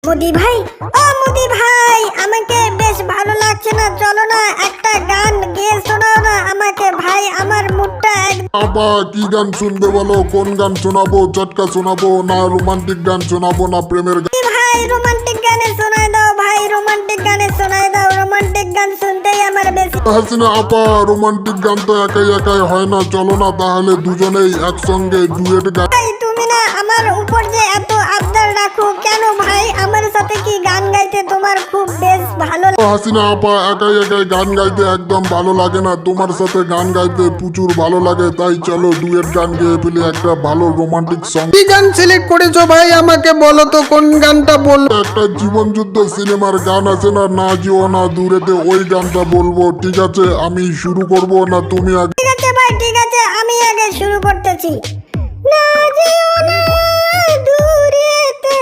মোদি ভাই, ও মোদি ভাই, আমাকে বেশ ভালো লাগছে না, চলো না একটা গান গেয়ে শোনাও না আমাকে ভাই, আমার মুডটা আপা কি গান শুনবে বলো? কোন গান শোনাবো? চটকা শোনাবো না রোমান্টিক গান শোনাবো না প্রেমের গান? ভাই রোমান্টিক গানে শোনায় দাও ভাই, রোমান্টিক গানে শোনায় দাও, রোমান্টিক গান শুনতেই আমার বেশি। হাসিনা আপা রোমান্টিক গান তো একাই একাই হয় না, চলো না তাহলে দুজনেই একসঙ্গে ডুয়েট গান। ভাই তুমি না আমার উপর যে এত আবদার রাখো কেন ভাই? আমার সাথে কি গান গাইতে তোমার খুব বেশ ভালো লাগে? হাসিনা আপা একাই একাই গান গাইতে একদম ভালো লাগে না, তোমার সাথে গান গাইতে প্রচুর ভালো লাগে, তাই চলো ডুয়েট গান গেয়ে ফেলি একটা ভালো রোমান্টিক সং। কি গান সিলেক্ট করেছো ভাই আমাকে বলো তো কোন গানটা বলবো? একটা জীবন যুদ্ধ সিনেমার গান আছে না, না যেও না দূরেতে, ওই গানটা বলবো। ঠিক আছে আমি শুরু করব না তুমি আগে? ঠিক আছে ভাই, ঠিক আছে, আমি আগে শুরু করতেছি। না যেও না দূরেতে,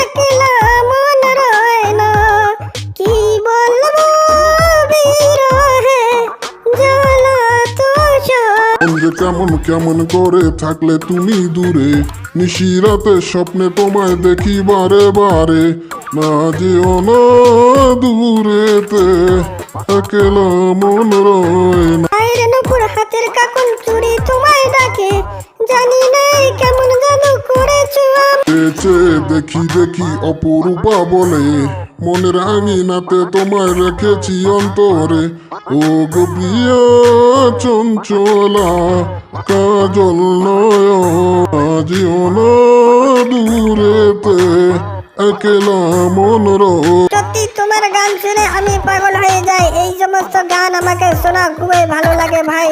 একলা মন রয় না, কি বলবো বিরহে জ্বালা তো যে কেমন কেমন করে থাকলে তুমি দূরে, নিশিরাতে স্বপ্নে তোমায় দেখি বারে বারে, না যেও না দূরেতে, একলা মন রয় না। আইরে নুপুর হাতের কাকন চুরি তোমায় ডাকে, জানি না এই কেমন জাদু করেছো চেয়ে দেখি দেখি অপরূপা বলে, মনের আঙিনাতে তোমায় রেখেছি অন্তরে, ও গো প্রিয়া চঞ্চলা কাজল নয়ন, যেও না দূরেতে, একলা মন রয়। সত্যি তোমার গান শুনে আমি পাগল হয়ে যাই, এই সমস্ত গান আমাকে শোনা খুবই ভালো লাগে ভাই।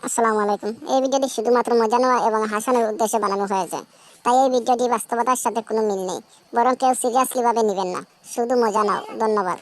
আসসালামু আলাইকুম। এই ভিডিওটি শুধুমাত্র মজা নেওয়া এবং হাসানোর উদ্দেশ্যে বানানো হয়েছে, তাই এই ভিডিওটি বাস্তবতার সাথে কোনো মিল নেই, বরং কেউ সিরিয়াসলি ভাবে নেবেন না, শুধু মজা নাও। ধন্যবাদ।